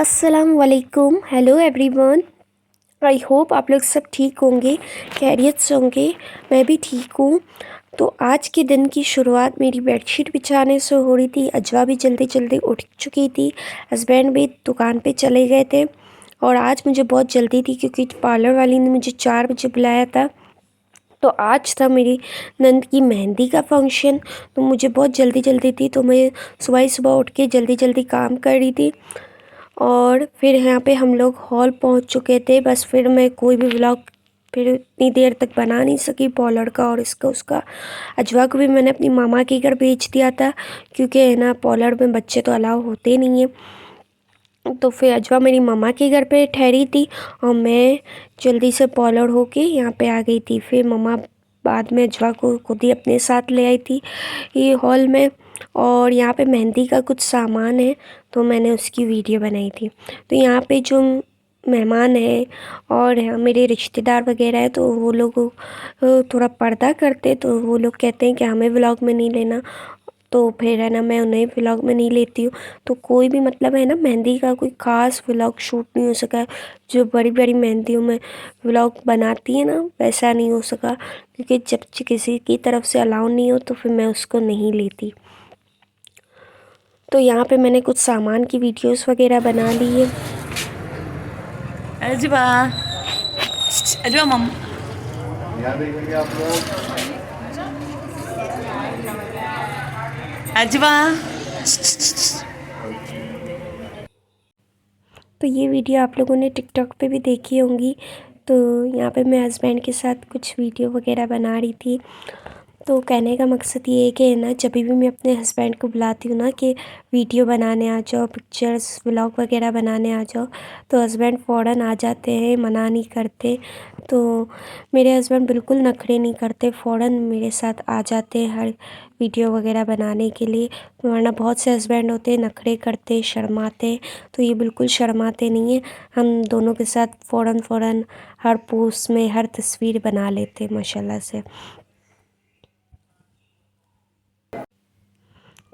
अस्सलाम वालेकुम। Hello everyone. I hope आप लोग सब ठीक होंगे, खैरियत से होंगे। मैं भी ठीक हूँ। तो आज के दिन की शुरुआत मेरी बेडशीट बिछाने से हो रही थी। अजवा भी जल्दी जल्दी उठ चुकी थी, हस्बैंड भी दुकान पे चले गए थे और आज मुझे बहुत जल्दी थी क्योंकि पार्लर वाली ने मुझे 4 बजे बुलाया था। तो आज था मेरी नंद की मेहंदी का फंक्शन, तो मुझे बहुत जल्दी जल्दी थी, तो मैं सुबह ही सुबह उठ के जल्दी जल्दी काम कर रही थी। और फिर यहाँ पे हम लोग हॉल पहुँच चुके थे। बस फिर मैं कोई भी व्लॉग फिर इतनी देर तक बना नहीं सकी, पॉलर का और इसका उसका। अजवा को भी मैंने अपनी मामा के घर भेज दिया था क्योंकि है ना, पॉलर में बच्चे तो अलाउ होते नहीं हैं। तो फिर अजवा मेरी मामा के घर पे ठहरी थी और मैं जल्दी से पॉलर होके यहाँ पे आ गई थी। फिर मामा बाद में अजवा को खुद ही अपने साथ ले आई थी ये हॉल में। और यहाँ पे मेहंदी का कुछ सामान है तो मैंने उसकी वीडियो बनाई थी। तो यहाँ पे जो मेहमान है और यहाँ मेरे रिश्तेदार वगैरह है, तो वो लोग थोड़ा पर्दा करते, तो वो लोग कहते हैं कि हमें व्लॉग में नहीं लेना। तो फिर है ना, मैं उन्हें व्लॉग में नहीं लेती हूँ। तो कोई भी मतलब है ना, मेहंदी का कोई ख़ास व्लॉग शूट नहीं हो सका। जो बड़ी बड़ी मेहंदियों में व्लॉग बनाती है ना, वैसा नहीं हो सका क्योंकि जब किसी की तरफ से अलाउ नहीं हो तो फिर मैं उसको नहीं लेती। तो यहाँ पे मैंने कुछ सामान की वीडियोस वगैरह बना ली है। अजवा अजवा मम यहाँ देखेंगे आप लोग। अजवा तो ये वीडियो आप लोगों ने टिकटॉक पे भी देखी होंगी। तो यहाँ पे मैं हस्बैंड के साथ कुछ वीडियो वगैरह बना रही थी। तो कहने का मकसद ये है कि ना, जब भी मैं अपने हस्बैंड को बुलाती हूँ ना कि वीडियो बनाने आ जाओ, पिक्चर्स व्लॉग वगैरह बनाने आ जाओ, तो हस्बैंड फ़ौरन आ जाते हैं, मना नहीं करते। तो मेरे हस्बैंड बिल्कुल नखरे नहीं करते, फ़ौरन मेरे साथ आ जाते हैं हर वीडियो वगैरह बनाने के लिए। वरना बहुत से हस्बैंड होते हैं नखरे करते, शर्माते, तो ये बिल्कुल शर्माते नहीं हैं। हम दोनों के साथ फ़ौरन हर पोस्ट में हर तस्वीर बना लेते हैं माशाल्लाह से।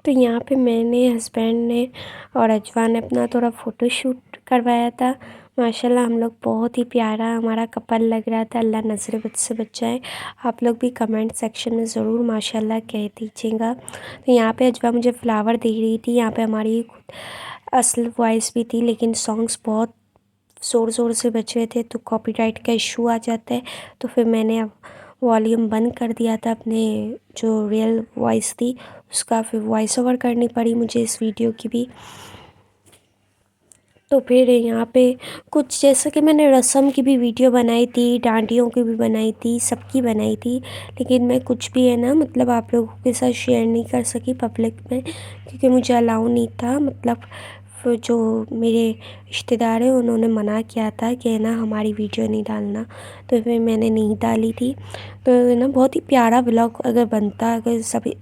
तो यहाँ पे मैंने, हस्बैंड ने और अजवा ने अपना थोड़ा फ़ोटोशूट करवाया था। माशाल्लाह हम लोग बहुत ही प्यारा हमारा कपल लग रहा था। अल्लाह नज़र बद से बचाए। आप लोग भी कमेंट सेक्शन में ज़रूर माशाल्लाह कह दीजिएगा। तो यहाँ पे अजवा मुझे फ्लावर दे रही थी। यहाँ पे हमारी असल वॉइस भी थी, लेकिन सॉन्ग्स बहुत ज़ोर ज़ोर से बज रहे थे तो कॉपीराइट का इशू आ जाता है। तो फिर मैंने अब वॉल्यूम बंद कर दिया था अपने जो रियल वॉइस थी उसका। फिर वॉइस ओवर करनी पड़ी मुझे इस वीडियो की भी। तो फिर यहाँ पे कुछ जैसा कि मैंने रस्म की भी वीडियो बनाई थी, डांडियों की भी बनाई थी, सबकी बनाई थी, लेकिन मैं कुछ भी है ना, मतलब आप लोगों के साथ शेयर नहीं कर सकी पब्लिक में क्योंकि मुझे अलाउ नहीं था। मतलब फिर जो मेरे रिश्तेदार हैं उन्होंने मना किया था कि है ना, हमारी वीडियो नहीं डालना, तो फिर मैंने नहीं डाली थी। तो है ना, बहुत ही प्यारा ब्लॉग अगर बनता, अगर सभी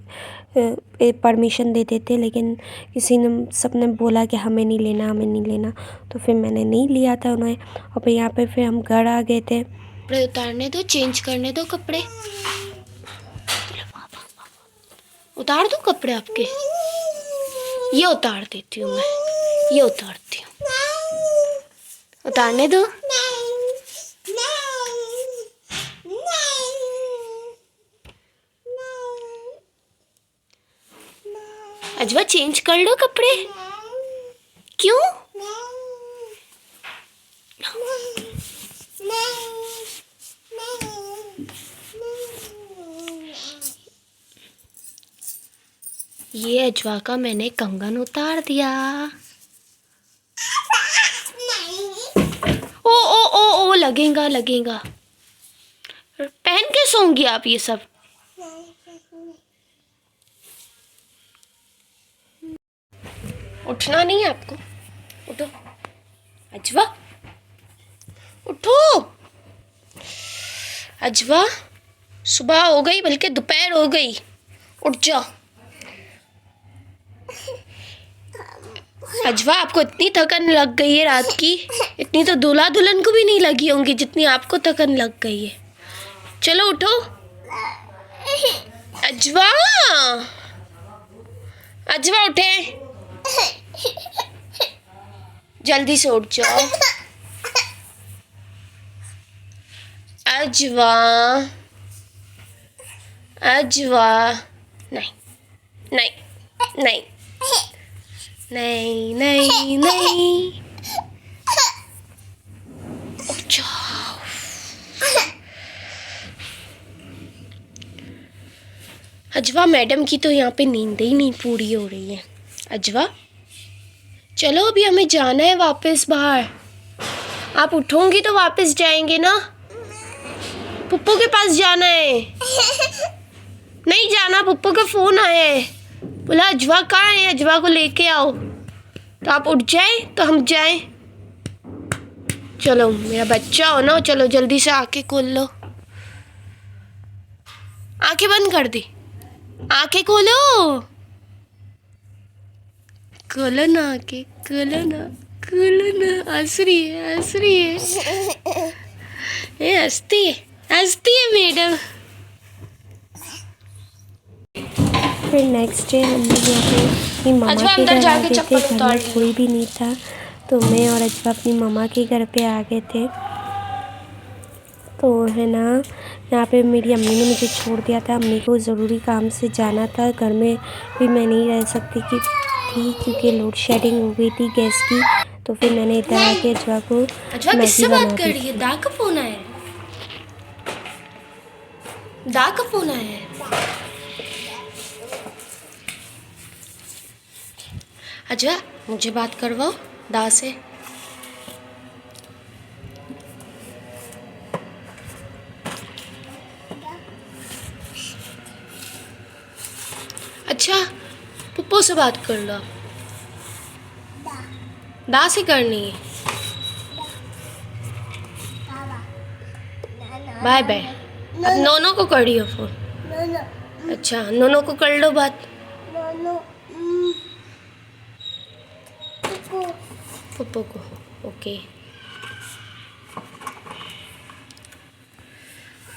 परमिशन देते थे, लेकिन किसी ने, सब ने बोला कि हमें नहीं लेना, हमें नहीं लेना, तो फिर मैंने नहीं लिया था उन्हें। और फिर यहाँ पे फिर हम घर आ गए थे। कपड़े उतारने दो, चेंज करने दो कपड़े। उतार दो कपड़े आपके, ये उतार देती हूँ मैं, ये उतारती हूँ, उतारने दो। अजवा चेंज कर लो कपड़े। क्यों? ये अजवा का मैंने कंगन उतार दिया। ओ ओ ओ ओ लगेगा लगेगा। पहन के सोंगी आप ये सब? उठना नहीं है आपको? उठो अजवा, उठो अजवा। सुबह हो गई, बल्कि दोपहर हो गई, उठ जाओ। अजवा, आपको इतनी थकन लग गई है रात की, इतनी तो दूल्हा दुल्हन को भी नहीं लगी होंगी जितनी आपको थकन लग गई है। चलो उठो अजवा, अजवा उठे। जल्दी से उठ जाओ। अजवा, अजवा, नहीं नहीं नहीं नहीं नहीं नहीं, उठ जाओ। अजवा मैडम की तो यहाँ पे नींद ही नहीं पूरी हो रही है। अजवा चलो, अभी हमें जाना है वापस बाहर। आप उठोगी तो वापस जाएंगे ना? पुप्पू के पास जाना है। नहीं जाना, पुप्पू का फ़ोन आया है, बोला अजवा कहाँ है, अजवा को लेके आओ। तो आप उठ जाए तो हम जाएं। चलो मेरा बच्चा हो ना, चलो जल्दी से आंखें खोल लो। आंखें बंद कर दी, आंखें खोलो, खोलो ना आंखें, खोलो ना, खोलो ना। हंस रही है, हंस रही है, ये हंसती है, हंसती है मैडम। फिर नेक्स्ट डे हम लोग यहाँ पे अपनी मम्मा के घर आ गए थे। घर में कोई भी नहीं था, तो मैं और अजवा अपनी मम्मा के घर पे आ गए थे। तो है ना, यहाँ पे मेरी अम्मी ने मुझे छोड़ दिया था। अम्मी को ज़रूरी काम से जाना था, घर में भी मैं नहीं रह सकती थी क्योंकि लोड शेडिंग हो गई थी गैस की। तो फिर मैंने इधर आके अजवा को मैगी बना दी। कर रही है? दा का फ़ोन आया है, दा का फ़ोन आया है। अजवा मुझे बात करवाओ दा से। अच्छा, पुप्पो से बात कर लो। दा से करनी है। Bye bye. अब नोनो को कर रही हो फोन? अच्छा, नोनो को कर लो बात। पुप्पो को, ओके।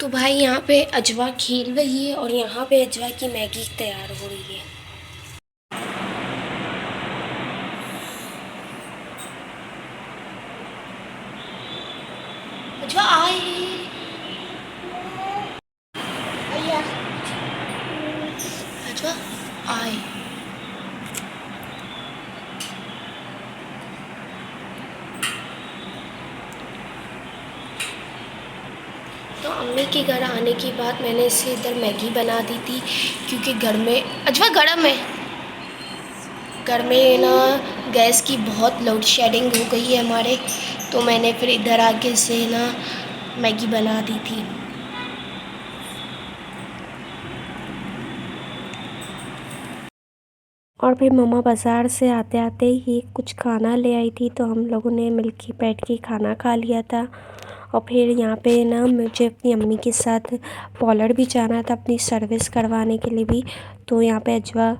तो भाई यहाँ पे अजवा खेल रही है और यहाँ पे अजवा की मैगी तैयार हो रही है। अजवा आए, अजवा आए। तो अम्मी के घर आने के बाद मैंने इसे इधर मैगी बना दी थी, क्योंकि घर में अजवा गर्म है, घर में ना गैस की बहुत लोड शेडिंग हो गई है हमारे। तो मैंने फिर इधर आके इसे ना मैगी बना दी थी। और फिर मम्मा बाज़ार से आते आते ही कुछ खाना ले आई थी, तो हम लोगों ने मिलके बैठ के खाना खा लिया था। और फिर यहाँ पे ना मुझे अपनी अम्मी के साथ पॉलर भी जाना था अपनी सर्विस करवाने के लिए भी। तो यहाँ पे अजवा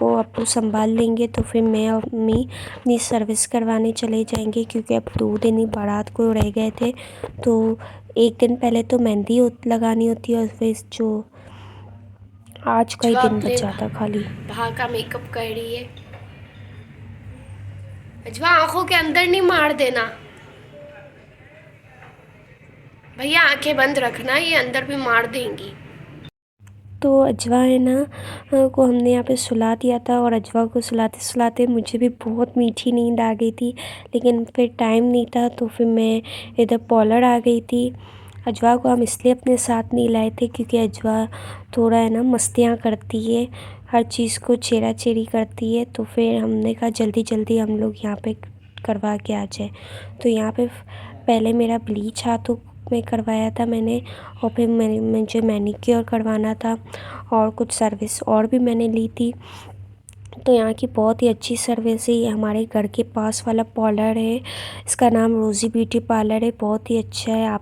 वो अप्पू संभाल लेंगे, तो फिर मैं और अम्मी अपनी सर्विस करवाने चले जाएंगे, क्योंकि अब 2 दिन ही बारात को रह गए थे। तो एक दिन पहले तो मेहंदी लगानी होती है, और फिर जो आज का ही दिन बचा था खाली। बाहर का मेकअप कर रही है अजवा, आंखों के अंदर नहीं मार देना भैया, आंखें बंद रखना, ये अंदर भी मार देंगी। तो अजवा है ना को हमने यहाँ पे सुला दिया था, और अजवा को सुलाते सुलाते मुझे भी बहुत मीठी नींद आ गई थी, लेकिन फिर टाइम नहीं था, तो फिर मैं इधर पॉलर आ गई थी। अजवा को हम इसलिए अपने साथ नहीं लाए थे क्योंकि अजवा थोड़ा है ना मस्तियाँ करती है, हर चीज़ को छेड़ा छेड़ी करती है। तो फिर हमने कहा जल्दी जल्दी हम लोग यहाँ पे करवा के आ जाए। तो यहाँ पे पहले मेरा ब्लीच हाथों में करवाया था मैंने, और फिर मुझे मैनीक्योर करवाना था, और कुछ सर्विस और भी मैंने ली थी। तो यहाँ की बहुत ही अच्छी सर्विस है। ये हमारे घर के पास वाला पार्लर है, इसका नाम रोज़ी ब्यूटी पार्लर है, बहुत ही अच्छा है। आप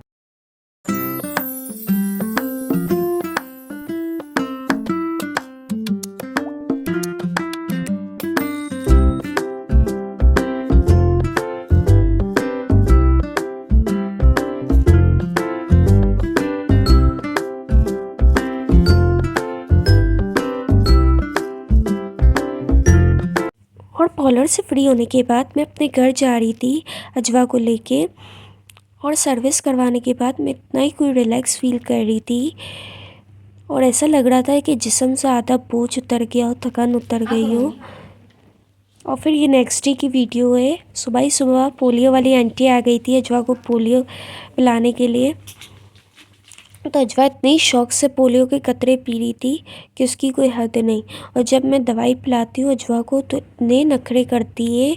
पार्लर से फ्री होने के बाद मैं अपने घर जा रही थी अजवा को लेके, और सर्विस करवाने के बाद मैं इतना ही कोई रिलैक्स फील कर रही थी और ऐसा लग रहा था कि जिस्म से आधा बोझ उतर गया हो, थकान उतर गई हो। और फिर ये नेक्स्ट डे की वीडियो है। सुबह ही सुबह पोलियो वाली आंटी आ गई थी अजवा को पोलियो पिलाने के लिए। तो अजवा इतने शौक से पोलियो के कतरे पी रही थी कि उसकी कोई हद नहीं। और जब मैं दवाई पिलाती हूँ अजवा को तो इतने नखरे करती है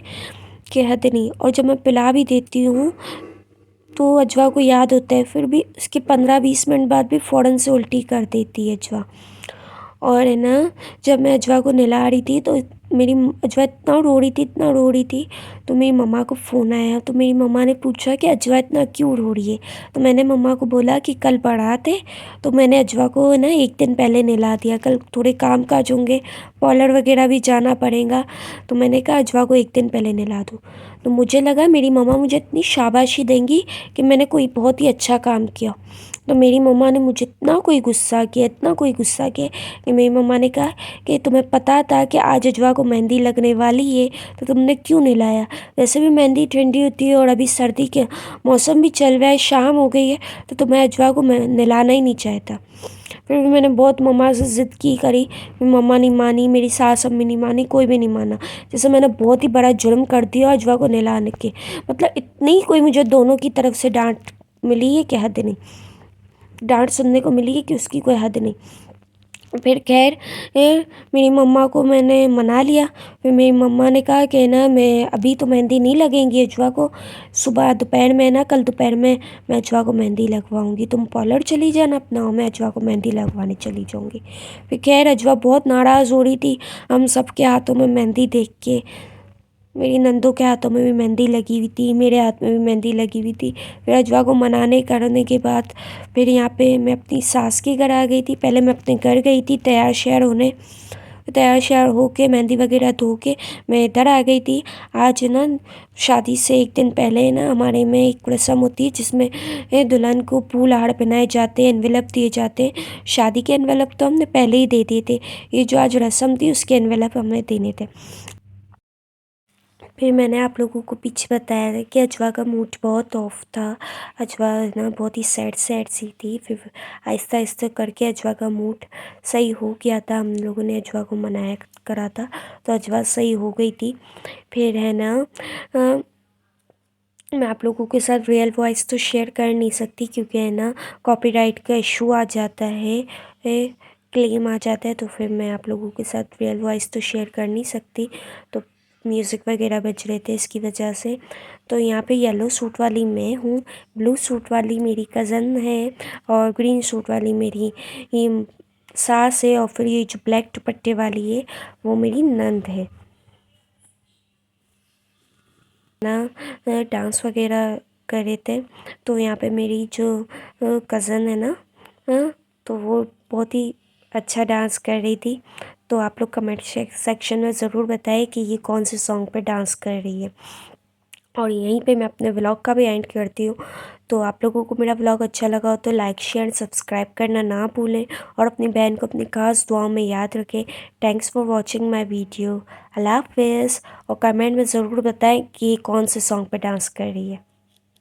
कि हद नहीं। और जब मैं पिला भी देती हूँ तो अजवा को याद होता है, फिर भी उसके 15-20 मिनट बाद भी फ़ौरन से उल्टी कर देती है अजवा। और है ना, जब मैं अजवा को नहला रही थी तो मेरी अजवा इतना रो रही थी तो मेरी मम्मा को फ़ोन आया। तो मेरी मम्मा ने पूछा कि अजवा इतना क्यों रो रही है। तो मैंने मम्मा को बोला कि कल बारात है तो मैंने अजवा को ना एक दिन पहले नहला दिया, कल थोड़े काम काज होंगे, पार्लर वगैरह भी जाना पड़ेगा, तो मैंने कहा अजवा को एक दिन पहले नहला दूँ। तो मुझे लगा मेरी मम्मा मुझे इतनी शाबाशी देंगी कि मैंने कोई बहुत ही अच्छा काम किया। तो मेरी मम्मा ने मुझे इतना कोई गुस्सा किया कि मेरी मम्मा ने कहा कि तुम्हें पता था कि आज अजवा को मेहंदी लगने वाली है तो तुमने क्यों नहीं लाया। वैसे भी मेहंदी ठंडी होती है और अभी सर्दी के मौसम भी चल रहा है, शाम हो गई है, तो तुम्हें अजवा को नहलाना ही नहीं चाहता। फिर भी मैंने बहुत मम्मा से ज़िद करी, मम्मा नहीं मानी, मेरी सास अम्मी नहीं मानी, कोई भी नहीं माना। जैसे मैंने बहुत ही बड़ा जुर्म कर दिया अजवा को नहलाने के। मतलब इतनी कोई मुझे दोनों की तरफ से डांट मिली है कि हद नहीं, डांट सुनने को मिली है कि उसकी कोई हद नहीं। फिर खैर मेरी मम्मा को मैंने मना लिया। फिर मेरी मम्मा ने कहा कि ना मैं अभी तो मेहंदी नहीं लगेंगी अजवा को, सुबह दोपहर में ना, कल दोपहर में मैं अजवा को मेहंदी लगवाऊंगी, तुम पार्लर चली जाना अपना और मैं अजवा को मेहंदी लगवाने चली जाऊंगी। फिर खैर अजवा बहुत नाराज़ हो रही थी हम सब के हाथों में मेहंदी देख के। मेरी नंदों के हाथों में भी मेहंदी लगी हुई थी, मेरे हाथ में भी मेहंदी लगी हुई थी। फिर अजवा को मनाने करने के बाद फिर यहाँ पे मैं अपनी सास के घर आ गई थी। पहले मैं अपने घर गई थी तैयार श्यार होने, तैयार श्यार होके मेहंदी वगैरह धो के मैं इधर आ गई थी। आज ना शादी से एक दिन पहले ना हमारे में एक रस्म होती है जिसमें दुल्हन को फूल हार पहनाए जाते हैं, एनवेलप दिए जाते हैं। शादी के एनवेलप तो हमने पहले ही दे दिए थे, ये जो आज रस्म थी उसके एनवेलप हमें देने थे। फिर मैंने आप लोगों को पीछे बताया था कि अजवा का मूड बहुत ऑफ था, अजवा ना बहुत ही सैड सी थी। फिर आहिस्ता आहिस्ता करके अजवा का मूड सही हो गया था, हम लोगों ने अजवा को मनाया करा था तो अजवा सही हो गई थी। फिर है ना मैं आप लोगों के साथ रियल वॉइस तो शेयर कर नहीं सकती क्योंकि है ना कॉपीराइट का इशू आ जाता है, क्लेम आ जाता है, तो फिर मैं आप लोगों के साथ रियल वॉइस तो शेयर कर नहीं सकती। तो म्यूज़िक वगैरह बज रहे थे इसकी वजह से। तो यहाँ पे येलो सूट वाली मैं हूँ, ब्लू सूट वाली मेरी कज़न है और ग्रीन सूट वाली मेरी ये सास है, और फिर ये जो ब्लैक दुपट्टे वाली है वो मेरी नंद है ना। डांस वगैरह कर रहे थे तो यहाँ पे मेरी जो कज़न है ना, तो वो बहुत ही अच्छा डांस कर रही थी। तो आप लोग कमेंट सेक्शन में ज़रूर बताएं कि ये कौन से सॉन्ग पे डांस कर रही है। और यहीं पे मैं अपने व्लॉग का भी एंड करती हूँ। तो आप लोगों को मेरा व्लॉग अच्छा लगा हो तो लाइक शेयर सब्सक्राइब करना ना भूलें और अपनी बहन को अपनी खास दुआओं में याद रखें। Thanks for watching my video. Allah हाफिज़। और कमेंट में ज़रूर बताएं कि कौन से सॉन्ग पे डांस कर रही है।